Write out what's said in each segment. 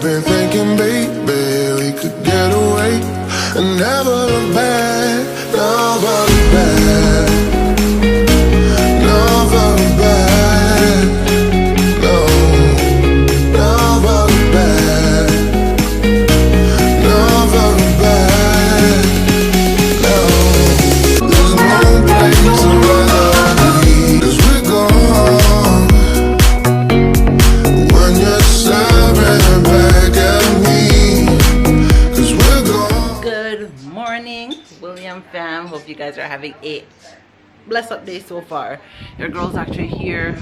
been thinking, baby, we could get away and never look back, never look back, never look back, no, never look back, never look back, no. There's no place I'd rather be, 'cause we're gone when you're staring back at me, 'cause we're gone. Good morning, William fam. Hope you guys are having a blessed up day so far. Your girl's actually here.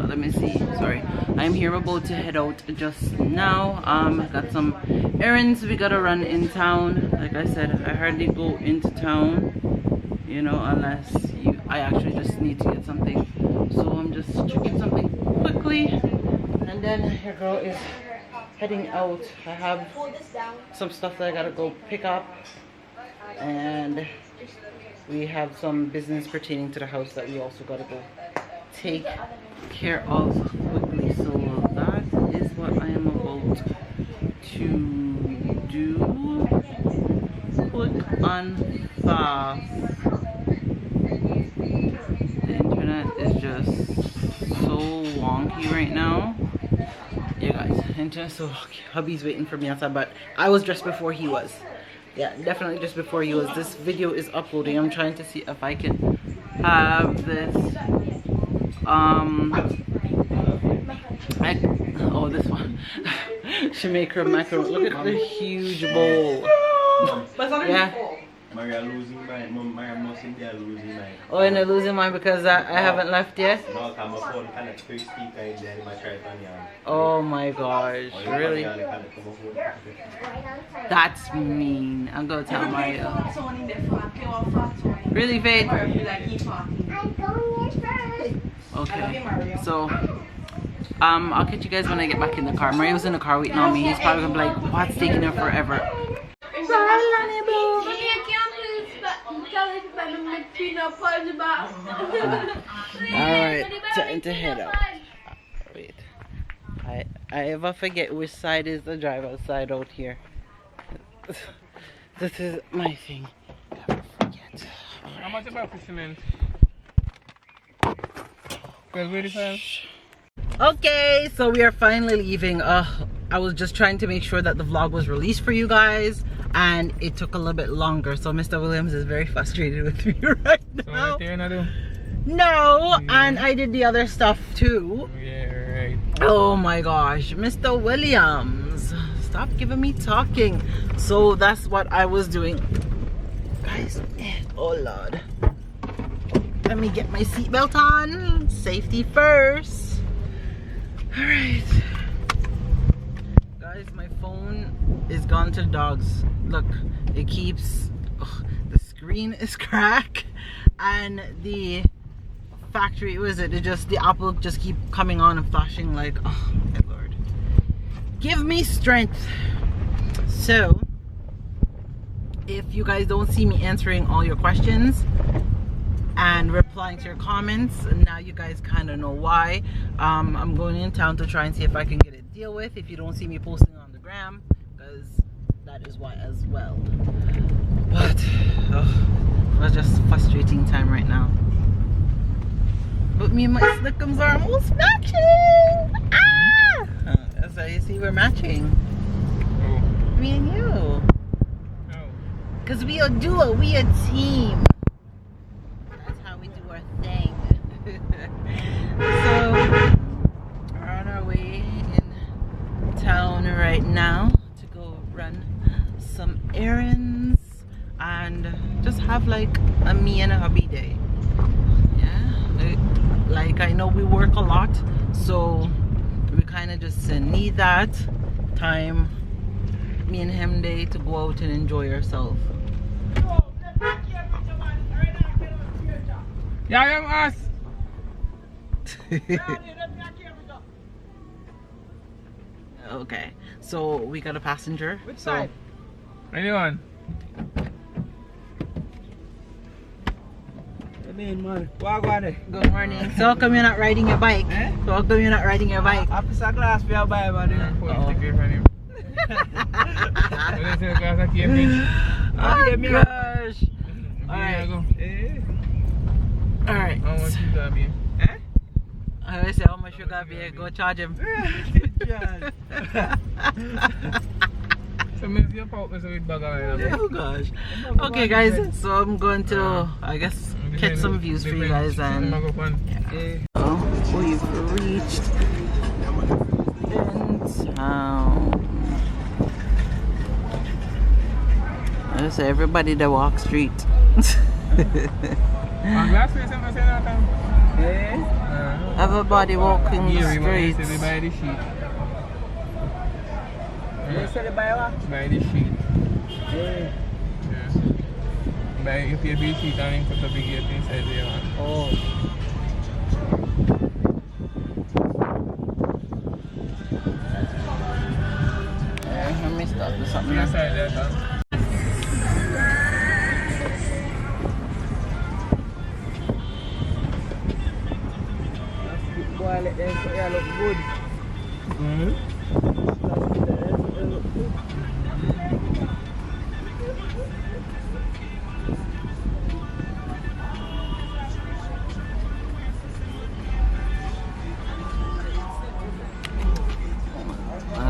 Let me see. Sorry, I'm here about to head out just now. Got some errands we gotta run in town. Like I said, I hardly go into town, you know, unless I actually just need to get something. So I'm just checking something quickly, and then your girl is heading out. I have some stuff that I gotta go pick up, and we have some business pertaining to the house that we also gotta go take care of quickly. So that is what I am about to do. Click on fast. The internet is just so wonky right now. Yeah guys, internet so wonky. Hubby's waiting for me outside, but I was dressed before he was. Yeah, definitely just before he was. This video is uploading. I'm trying to see if I can have this oh, this one. She make her macaroni. Look at the huge bowl. Yeah. Oh, and they're losing mine because I haven't left yet? Oh my gosh, really? That's mean. I'm gonna tell Mario. Really, Faith? Okay, so I'll catch you guys when I get back in the car. Mario's in the car waiting on me. He's probably gonna be like, what's taking her forever? Alright, time to head out. Wait, I ever forget which side is the driver's side out here. This is my thing. Never forget. How much about the cement? Okay, so we are finally leaving. I was just trying to make sure that the vlog was released for you guys, and it took a little bit longer. So Mr. Williams is very frustrated with me right now. No, and I did the other stuff too. Yeah, right. Oh my gosh, Mr. Williams, stop giving me talking. So that's what I was doing, guys. Oh Lord, let me get my seatbelt on. Safety first. All right, guys, my phone is gone to the dogs. Look, it keeps, the screen is cracked, and the factory, the Apple just keep coming on and flashing like, oh my Lord, give me strength. So if you guys don't see me answering all your questions and replying to your comments, now you guys kind of know why. I'm going in town to try and see if I can get it deal with. If you don't see me posting on the gram, because that is why as well. But it's just a frustrating time right now. But me and my slickums are almost matching. Ah! That's how you see we're matching. Oh. Me and you. Oh. Because we a duo, we a team. That's how we do our thing. So we're on our way in town right now to go run some errands and just have like a me and a hubby day. Like, I know we work a lot, so we kind of just need that time, me and him day, to go out and enjoy ourselves. Yeah, I'm us. Okay, so we got a passenger. Which side? Anyone? mean, man. Walk on it. Good morning. So how come you're not riding your bike? Eh? So how come you're not riding your bike? I put a glass for your buy, man. Police ticket for him. Let's say glass of Cambridge. Oh gosh. Alright. Go. Alright. How much you got me? Eh? I always say how much you got be go charge him. So maybe your pop is a bit bag around. Oh gosh. Okay guys, so I'm going to I guess catch some views for you guys and we've reached in town. I say everybody that walk street. Everybody walking the streets. By the sheet. You said it by what? By the sheet. Yeah. By if you be sheet and put a big gate inside there. Oh. Let me start with something else. Inside there, huh? Boy, let them say you look good.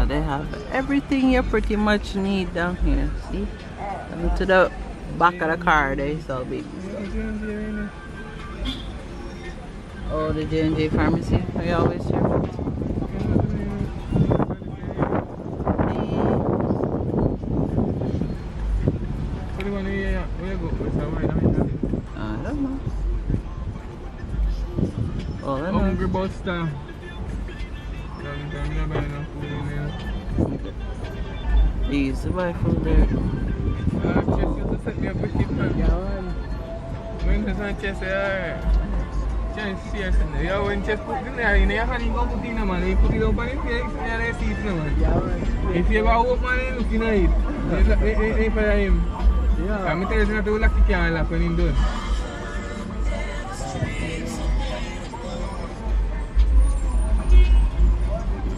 They have everything you pretty much need down here. See? Down to the back of the car they sell baby stuff. Oh, the J&J pharmacy we always hear about. I don't know. Oh, I don't know. Hungry about stuff. Easy buy food there. Chess me up with it, man. When the sun chess, chess, yes, yeah, when chess put in there, you can't go put in a man. You put it up on it, you see it, man. If you ever open man, looking at it, if I am. I'm telling you, not to lucky can't laugh when he's done.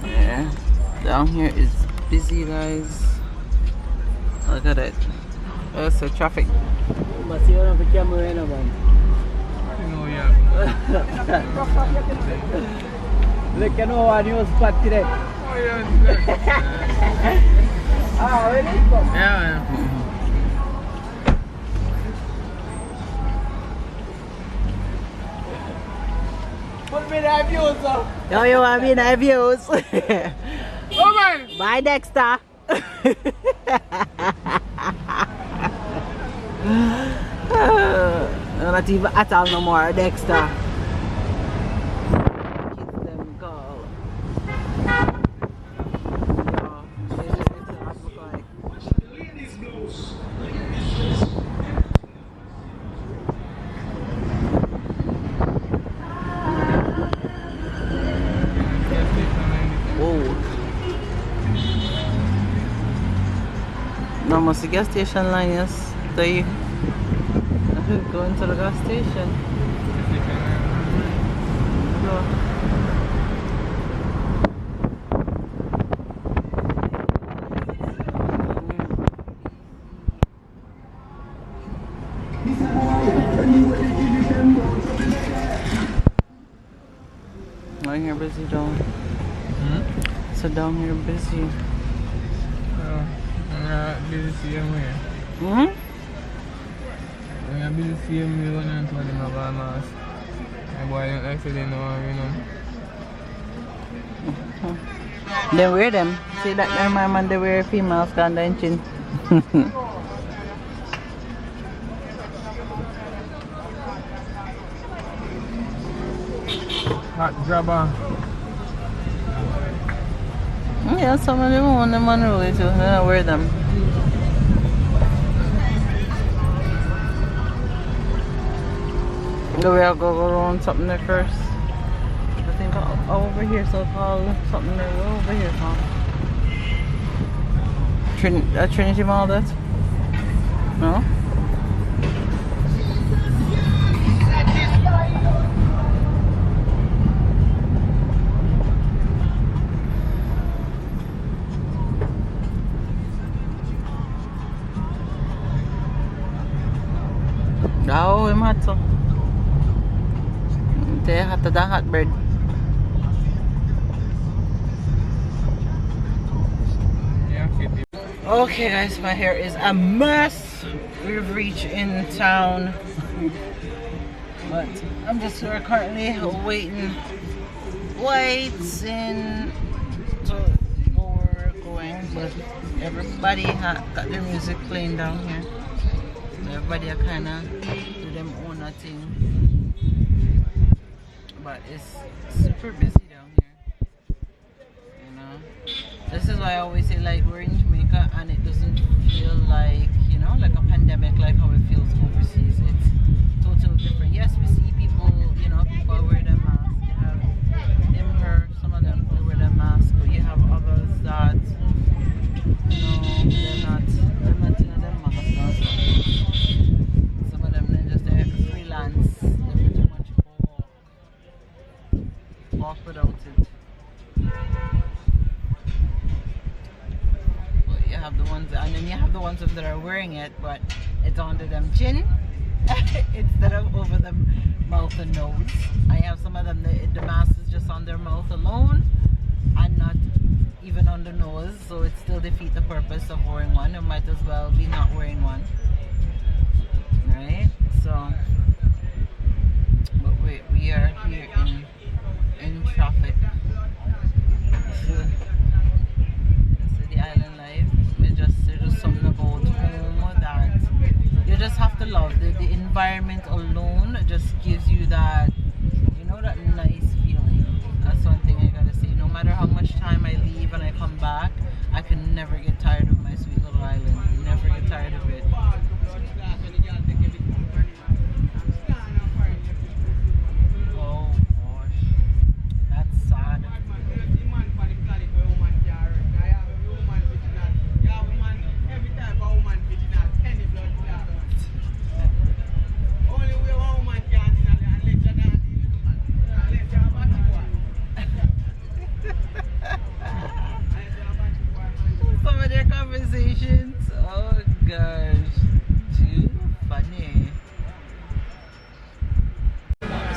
Yeah, down here is busy, guys. Look at it. That's the traffic. But you don't have a camera in a man. No, yeah. Look at no one new spot today. Oh, yeah. Ah, really? Yeah. Put me in the views, sir. Yo, you want me in the views? Oh, man. Bye, Dexter. I'm not even at all no more, Dexter. Kids them go. Whoa. No, almost the gas station line, yes. There you go into the gas station. Go. Down here busy, down. So down here busy. I'm busy seeing me. I'm busy seeing me when I'm told him about my mask. My boy don't actually know, you know. They wear them. See that my man they wear females down the chin. Hot grabber. Yeah, some of them want them unruly too. They don't wear them. Do we all go around something there first? I think over here, so called something there over here, huh? Trinity Mall, that? No? how him hot so. They hotter than hot bird. Okay guys, my hair is a mess. We've reached in town. But we're currently waiting to go where we're going. But everybody got their music playing down here. Everybody are kind of do them own thing. But it's super busy down here. You know? This is why I always say like we're in Jamaica and it doesn't feel like, you know, like a pandemic like how it feels overseas. It's totally different. Yes, we see people, you know, people wear their masks. You have them here, some of them they wear their masks, but you have others that, you know, they're not in their masks. Some of them they're just there freelance. They pretty much walk without it. You have the ones, and then you have the ones that are wearing it, but it's under them chin instead of over the mouth and nose. I have some of them the mask is just on their mouth alone and not even on the nose, so it still defeats the purpose of wearing one. It might as well be not wearing one, right? So, but we are here in traffic. The island life. There's something about home that you just have to love. The environment alone just gives you that, you know, that nice feeling. That's one thing I gotta say. No matter how much time I leave and I come back, I can never get tired of my sweet little island. Never get tired of it. Oh gosh, that's sad. Some of their conversations, oh gosh, too funny.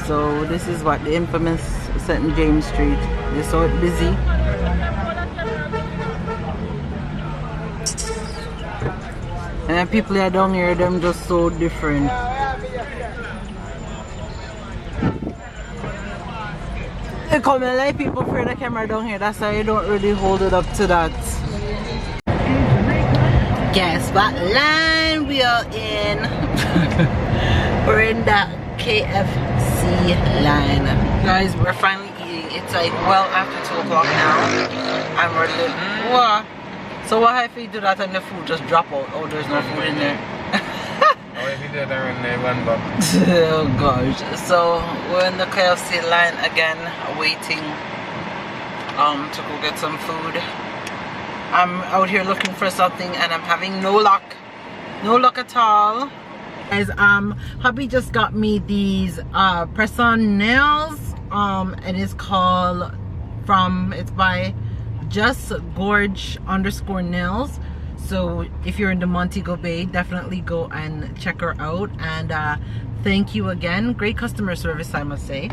So this is what the infamous St. James Street. They saw it busy. And people are down here, them just so different. They come and like people for the camera down here, that's why you don't really hold it up to that. Guess what line we are in? We're in the KFC line. Guys, we're finally eating. It's like well after 2 o'clock now. And we're what? So what if we do that and the food just drop out? Oh, there's no food in there. Oh, if you do that in there, one box. Oh gosh. So we're in the KFC line again, waiting to go get some food. I'm out here looking for something and I'm having no luck. No luck at all. Guys, hubby just got me these press-on nails. It is called it's by Just Gorge _nails. So if you're in the Montego Bay, definitely go and check her out. And thank you again. Great customer service, I must say.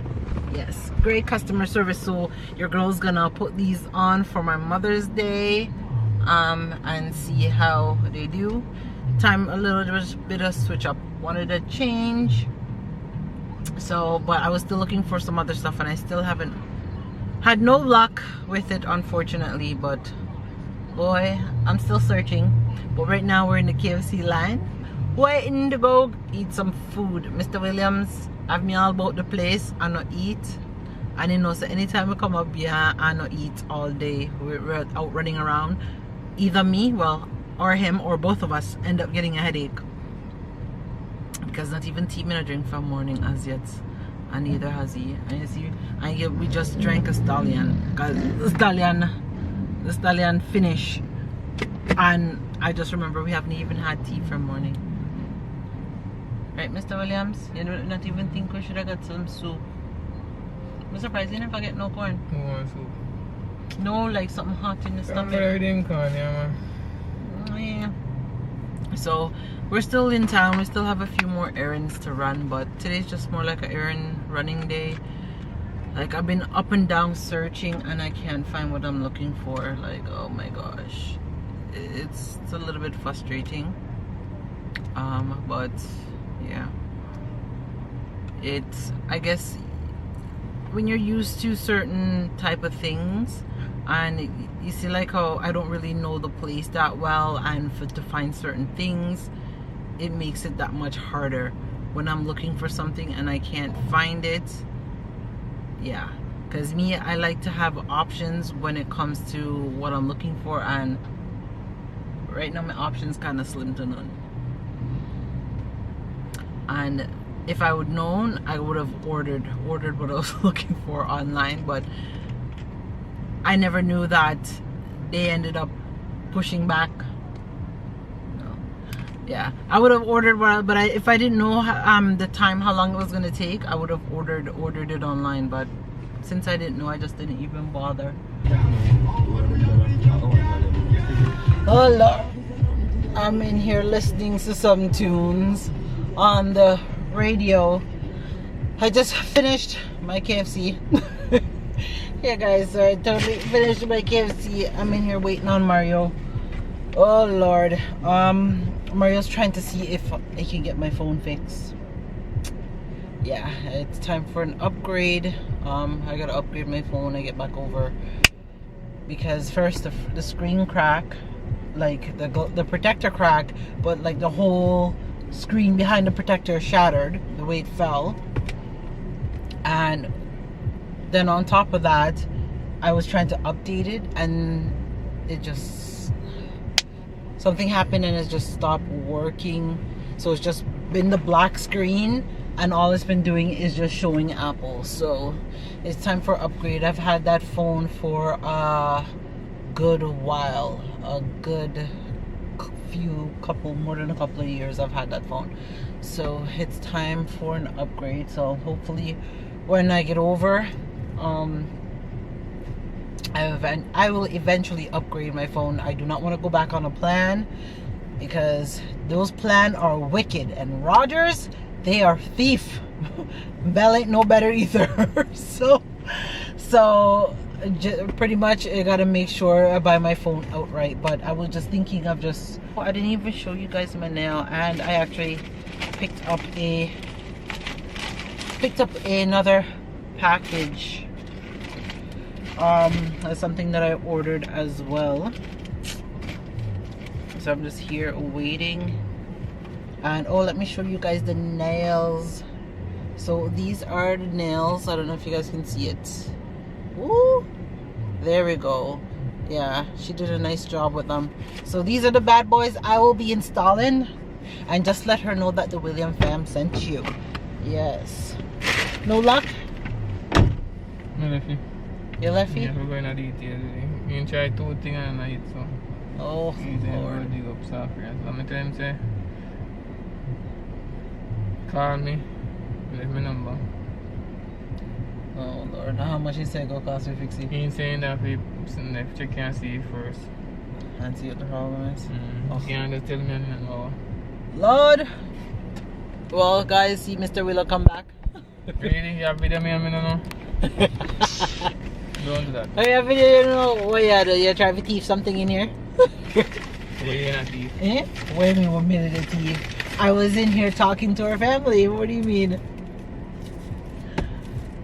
Yes, great customer service. So your girl's gonna put these on for my Mother's Day and see how they do. Time a little bit of switch up, wanted a change. So but I was still looking for some other stuff and I still haven't had no luck with it, unfortunately. But boy, I'm still searching. But right now we're in the KFC line waiting to go eat some food. Mr. Williams have me all about the place and not eat, and you know, so anytime we come up here and not eat all day, we're out running around. Either me, well, or him, or both of us end up getting a headache, because not even tea me drink from morning as yet, and neither has he. And you see, we just drank a stallion, because the stallion finish, and I just remember we haven't even had tea from morning. Right, Mr. Williams? You do not even think we should have got some soup? I'm surprised you never get no corn. No soup. No, like something hot in the stomach. Everything corn, yeah, man. Yeah. So we're still in town. We still have a few more errands to run, but today's just more like an errand running day. Like, I've been up and down searching and I can't find what I'm looking for. Like, oh my gosh, it's a little bit frustrating. But yeah, it's, I guess, when you're used to certain type of things, and you see, like how I don't really know the place that well, and to find certain things, it makes it that much harder when I'm looking for something and I can't find it. Yeah, because me, I like to have options when it comes to what I'm looking for, and right now my options kind of slim to none. And if I would known, I would have ordered what I was looking for online, but I never knew that they ended up pushing back. No. Yeah, I would have ordered, but if I didn't know the time, how long it was gonna take, I would have ordered it online. But since I didn't know, I just didn't even bother. Oh Lord, I'm in here listening to some tunes on the radio. I just finished my KFC. Yeah guys, so I totally finished my KFC. I'm in here waiting on Mario. Oh Lord, Mario's trying to see if I can get my phone fixed. Yeah, it's time for an upgrade. I gotta upgrade my phone when I get back over, because first the screen crack, like the protector cracked, but like the whole screen behind the protector shattered the way it fell. And then on top of that, I was trying to update it and it just, something happened and it just stopped working. So it's just been the black screen and all it's been doing is just showing Apple. So it's time for upgrade. I've had that phone for a good while, more than a couple of years I've had that phone. So it's time for an upgrade. So hopefully when I get over, I will eventually upgrade my phone. I do not want to go back on a plan, because those plans are wicked, and Rogers, they are thief. Bell ain't no better either. so pretty much I gotta make sure I buy my phone outright. But I was just thinking of just, I didn't even show you guys my nail, and I actually picked up another package. That's something that I ordered as well. So I'm just here waiting. And oh, let me show you guys the nails. So these are the nails. I don't know if you guys can see it. Woo! There we go. Yeah, she did a nice job with them. So these are the bad boys I will be installing. And just let her know that the William fam sent you. Yes. No luck? No lefty. You left Yeah, it? we're going to detail. You can try 2 things and I hit so. Oh, He's Lord. dig up software. So I'm tell him say, call me, leave my number. Oh, Lord. How much he said go cost me fix it? He's saying that if check and see it first. And see what the problem is? Oh. You can't just tell me anything more. Lord! Well, guys, see Mr. Willow come back. Really? You have video me and me no know? Don't do that. I have video, you know, what you do? You try to thief something in here? What you gonna thief? Eh? Wait a minute, 1 minute of thief. I was in here talking to our family. What do you mean?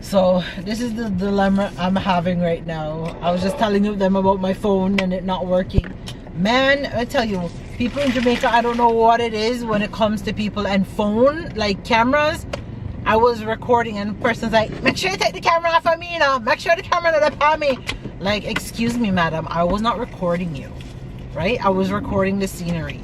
So, this is the dilemma I'm having right now. I was just telling them about my phone and it not working. Man, I tell you, people in Jamaica, I don't know what it is when it comes to people and phone, like cameras. I was recording and the person's like, make sure you take the camera off of me now. Make sure the camera not upon me. Like, excuse me, madam. I was not recording you. Right? I was recording the scenery.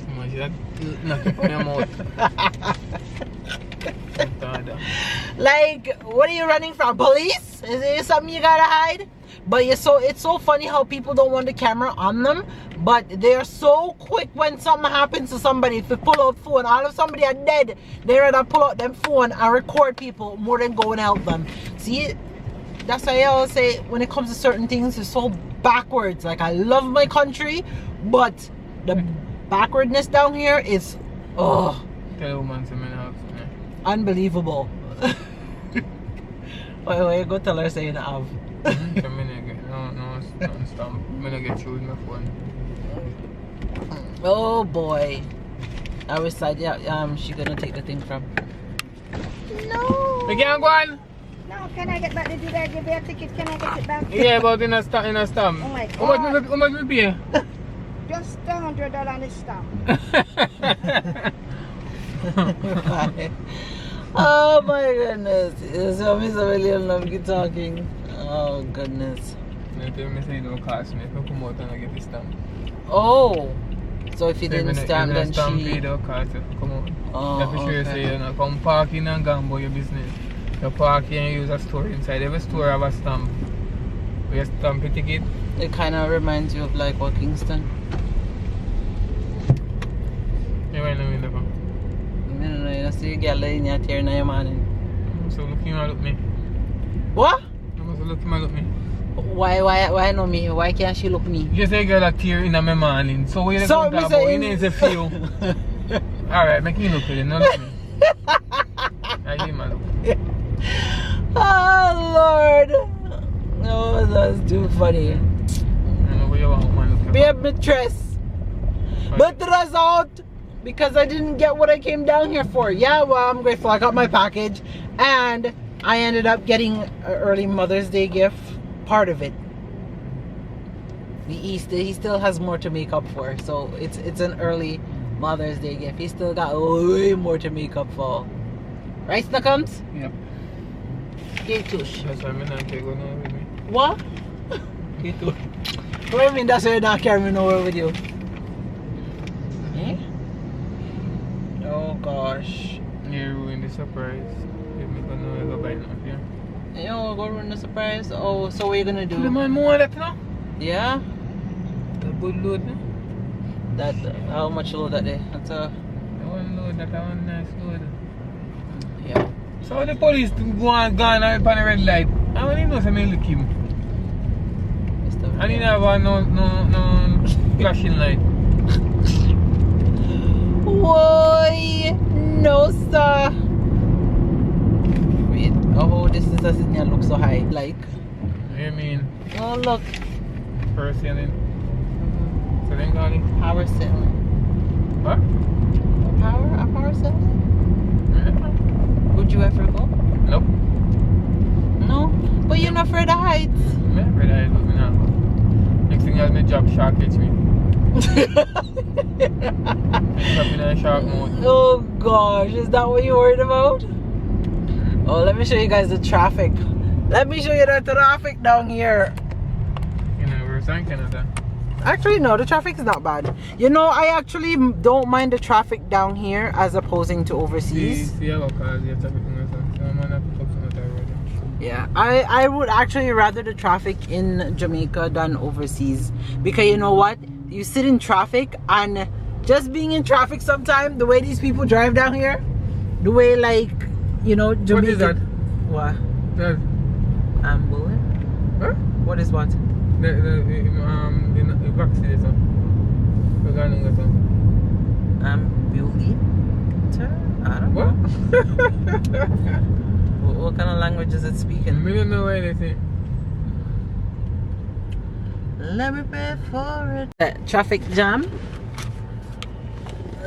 Like, what are you running from? Police? Is there something you gotta hide? But it's so funny how people don't want the camera on them, but they're so quick when something happens to somebody. If they pull out phone, all of somebody are dead, they rather pull out them phone and record people more than go and help them. See, that's why I always say when it comes to certain things, it's so backwards. Like, I love my country, but backwardness down here is Tell the woman some enough. unbelievable. Why you go tell her say you have? No stamp. I'm gonna get you with my phone. Oh boy. I was sad, she gonna take the thing from. No. We can't go on. No, can I get back the I give you a ticket? Can I get it back? Yeah, but in a stamp. Oh my How God. much we pay? Just $100 on the stamp. Oh my goodness. So Mr. William love keep talking. Oh goodness. They tell me say it don't cost me. If I come out and I get the stamp. Oh. So if you didn't stamp, then stamp she... it don't cost you. Come on. Oh, That's for sure. okay. Say you know, come park in and gamble your business. You park here and use a store inside. Every store have a stamp. We have stamp a ticket. It kind of reminds you of like what Kingston. You might know me the phone. No, you see a girl in your tear in your morning. So look him and look me. What? You must look him and look me. Why no me? Why can't she look me? You say girl a tear in my morning. So what you So, going to talk about? You need to feel. Alright, make me look at it. No look me. I give him a look. Oh Lord. No, that's too funny. I know where you want man look at. Babe, me dress. But the result, because I didn't get what I came down here for. Yeah, well, I'm grateful. I got my package, and I ended up getting an early Mother's Day gift. Part of it. He still has more to make up for. So it's an early Mother's Day gift. He still got way more to make up for. Right, Snuckums? Yep. Okay, tush. That's why I'm not going on with me. What? Okay, too. What do you mean that's why you're not carrying me nowhere with you? Eh? Oh gosh. You ruined the surprise. You make me know I go buy enough here. Yo, go ruin the surprise. Oh, so what are you gonna The do? man more that now? Yeah? The good load now? That how much load that day? That's a The one load that one nice load. yeah. So the police gone out on the red light. I don't even know if I look him. I didn't have no flashing light. Why? No sir. Wait, oh this is a signal look so high. Like I mean, oh look. first ceiling. So then got it. Power ceiling. What? A power ceiling? Would you ever go? Nope. No? But you're not afraid of heights. Yeah, red eyes with me now. Next thing is my job shark hits me. I'm in a shark mode. Oh gosh, is that what you're worried about? Oh, let me show you guys the traffic. Let me show you the traffic down here. You know, we're in Canada. Actually, no, the traffic is not bad. You know, I actually don't mind the traffic down here as opposing to overseas. See how cars you have traffic on the sun. So I'm gonna put some of that road. Yeah, I would actually rather the traffic in Jamaica than overseas. Because you know what? You sit in traffic and just being in traffic sometime, the way these people drive down here, the way like, you know, Jamaica. What is that? What? That, Bullet? huh? What is what? The vaccine. We're going to get some. I don't What? know. What kind of language is it speaking? I don't know anything. Let me pay for it. Traffic jam.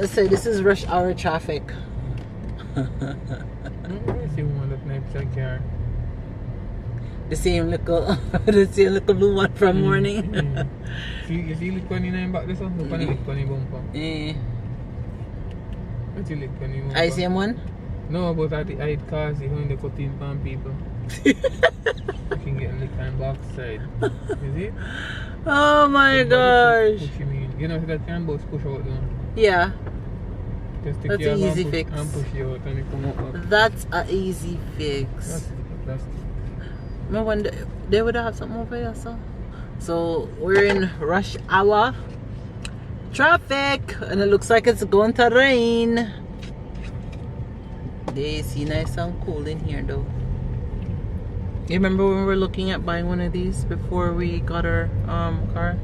So this is rush hour traffic. I see one that nice like car. The same little blue one from morning. You see lick on in back this one? Look on the lick on the bumper. Eh. What you lick on the bumper? I see one. No, but I hate cars when they cut in from people. You can get lick on back side. You see? Oh my gosh. Push him in. You know that can both push out though. Yeah. Just take That's your an hand easy push, fix. and push you out and you come up. That's an easy fix. That's I wonder they would have something over here, so we're in rush hour traffic and it looks like it's going to rain. They see nice and cool in here though. You remember when we were looking at buying one of these before we got our car?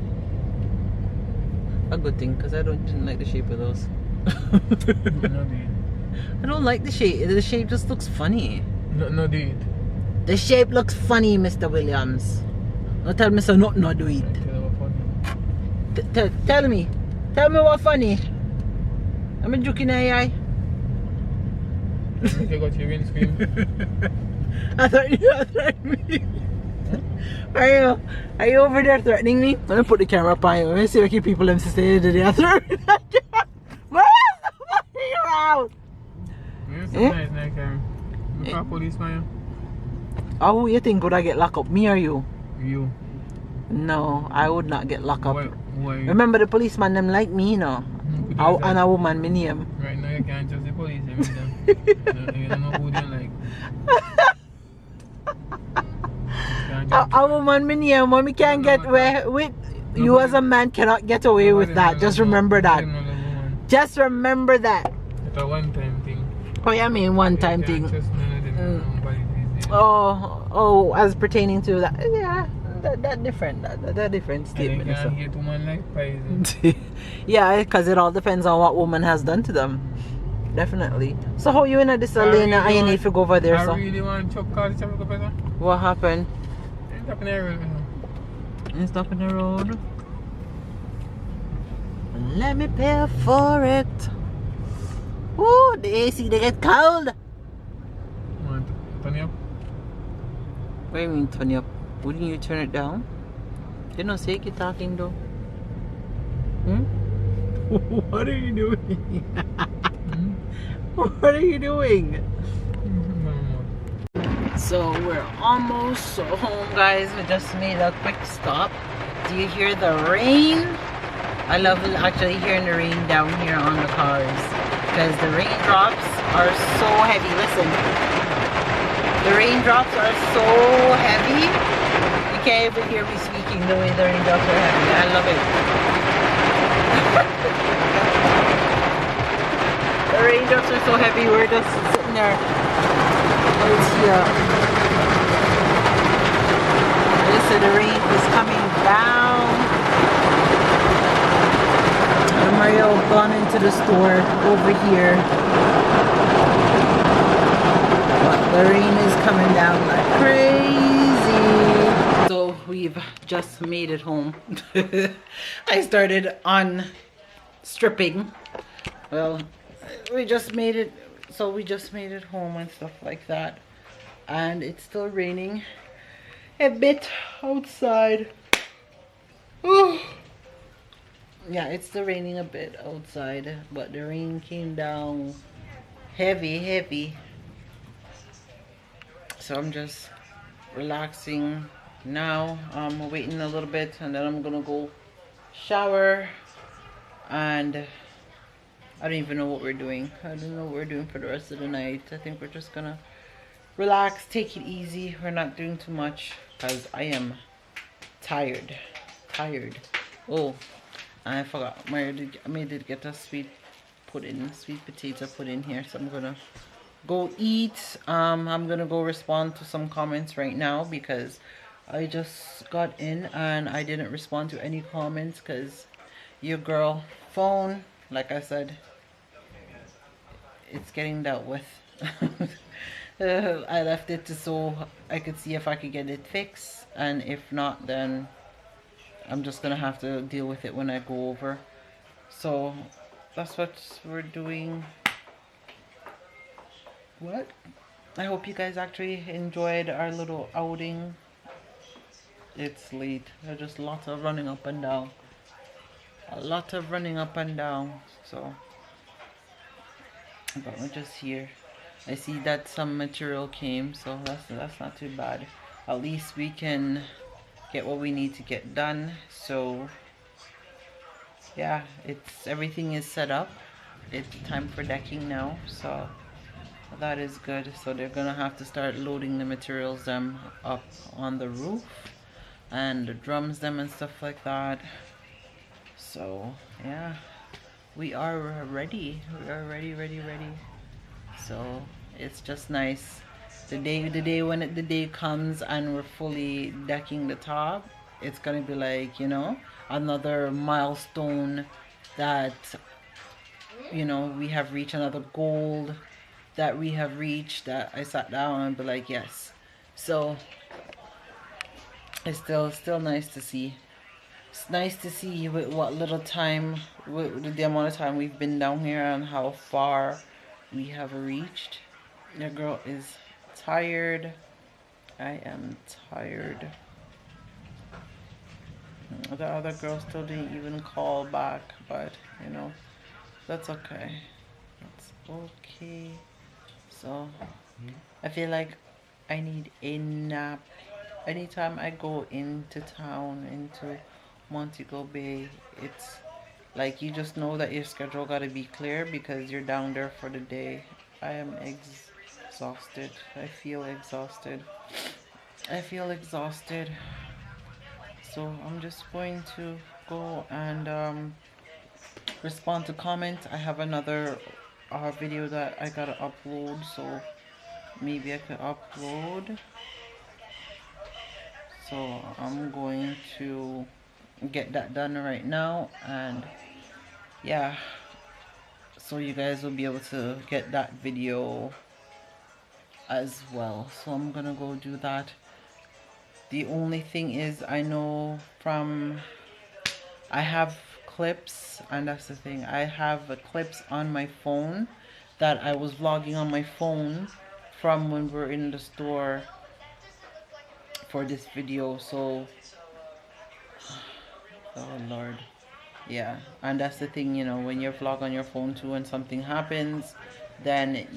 A good thing, because I didn't like the shape of those. No deed. I don't like the shape. The shape just looks funny. No deed. The shape looks funny, Mr. Williams. Don't tell me so nothing not do it. Tell me. Tell me what funny. I'm joking eye. You got your windscreen. I thought you were threatening me. Are you over there threatening me? Let me put the camera up on you. Let me see what people them to say today. I threatening that camera. Where's the fucking around? You're so nice, like, look at policeman. Oh, you think would I get locked up? Me or you? You. No, I would not get locked up. Why? Remember the policeman them like me, you know? And a woman, me name. Right now you can't trust the police. You don't know who they like. A woman, me name, when we can't get away with you as a man cannot get away with that. Just remember that. Just remember that. It's a one-time thing. Oh, yeah, I mean one-time You can't thing. trust none of them, nobody these days. Oh, as pertaining to that, yeah, that different, that different And you statement. can't So. hate woman like poison. Yeah, because it all depends on what woman has done to them. Definitely. So how you in a this lane and you need to go over there? I So really want to chop car to chop better. what happened? It's up in the road. You stop in the road. Let me pay for it. Ooh, the AC they get cold. Want to turn you up? What do you mean turn it up? Wouldn't you turn it down? You don't say you're talking though. Hmm? What are you doing? What are you doing? So we're almost home, guys. We just made a quick stop. Do you hear the rain? I love actually hearing the rain down here on the cars because the raindrops are so heavy. Listen, the raindrops are so heavy. You can't even hear me speaking the way the raindrops are heavy. I love it. The raindrops are so heavy. We're just sitting there. It's here. Listen, the rain is coming down. And Mario gone into the store over here. But the rain is coming down like crazy. So we've just made it home. I started on stripping. Well, we just made it. So we just made it home and stuff like that. And it's still raining a bit outside. Ooh. Yeah, it's still raining a bit outside, but the rain came down heavy. So I'm just relaxing now. I'm waiting a little bit and then I'm gonna go shower, and I don't even know what we're doing. I don't know what we're doing for the rest of the night. I think we're just gonna relax, take it easy. We're not doing too much because I am tired. Oh, I forgot. I did get a sweet potato pudding here, so I'm gonna go eat. I'm gonna go respond to some comments right now because I just got in and I didn't respond to any comments because your girl phone, like I said, it's getting dealt with. I left it so I could see if I could get it fixed, and if not, then I'm just gonna have to deal with it when I go over. So that's what we're doing. What? I hope you guys actually enjoyed our little outing. It's late. There's just lots of running up and down. A lot of running up and down. So, but we're just here. I see that some material came, so that's not too bad. At least we can get what we need to get done. So yeah, everything is set up. It's time for decking now, so that is good. So they're gonna have to start loading the materials up on the roof and the drums and stuff like that. So yeah, we are ready. We are ready. So it's just nice. The day when the day comes and we're fully decking the top, it's gonna be like, you know, another milestone that, you know, we have reached, another goal that we have reached, that I sat down and be like, yes. So it's still nice to see. It's nice to see with what little time, with the amount of time we've been down here and how far we have reached. Your girl is tired. I am tired. The other girl still didn't even call back, but you know, that's okay. That's okay. So I feel like I need a nap. Anytime I go into town, into Montego Bay, it's like you just know that your schedule gotta be clear because you're down there for the day. I am exhausted. I feel exhausted. I feel exhausted. So I'm just going to go and respond to comments. I have another video that I gotta upload, so maybe I could upload. So I'm going to get that done right now, and yeah, so you guys will be able to get that video as well. So I'm gonna go do that. The only thing is, I know I have clips, and that's the thing, I have clips on my phone that I was vlogging on my phone from when we're in the store for this video. So oh Lord, yeah. And that's the thing, you know, when you vlog on your phone too and something happens, then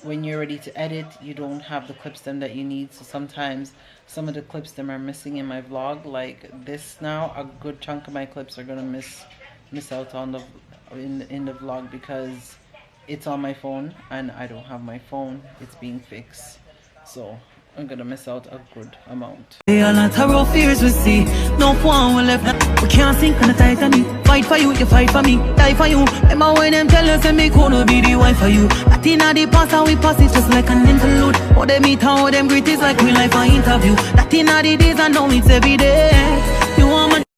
when you're ready to edit, you don't have the clips them that you need. So sometimes some of the clips them are missing in my vlog, like this. Now a good chunk of my clips are gonna miss out on the in the vlog because it's on my phone and I don't have my phone. It's being fixed, so I'm gonna miss out a good amount. They are not our fears we see. No one will left. We can't sink on the Titanic. Fight for you, you fight for me. Die for you. Remember when them tell us that me gonna be the wife for you. That in the past and we pass it just like an interlude. How them meet and how them greet is like real life an interview. That in the days and now it's every day. You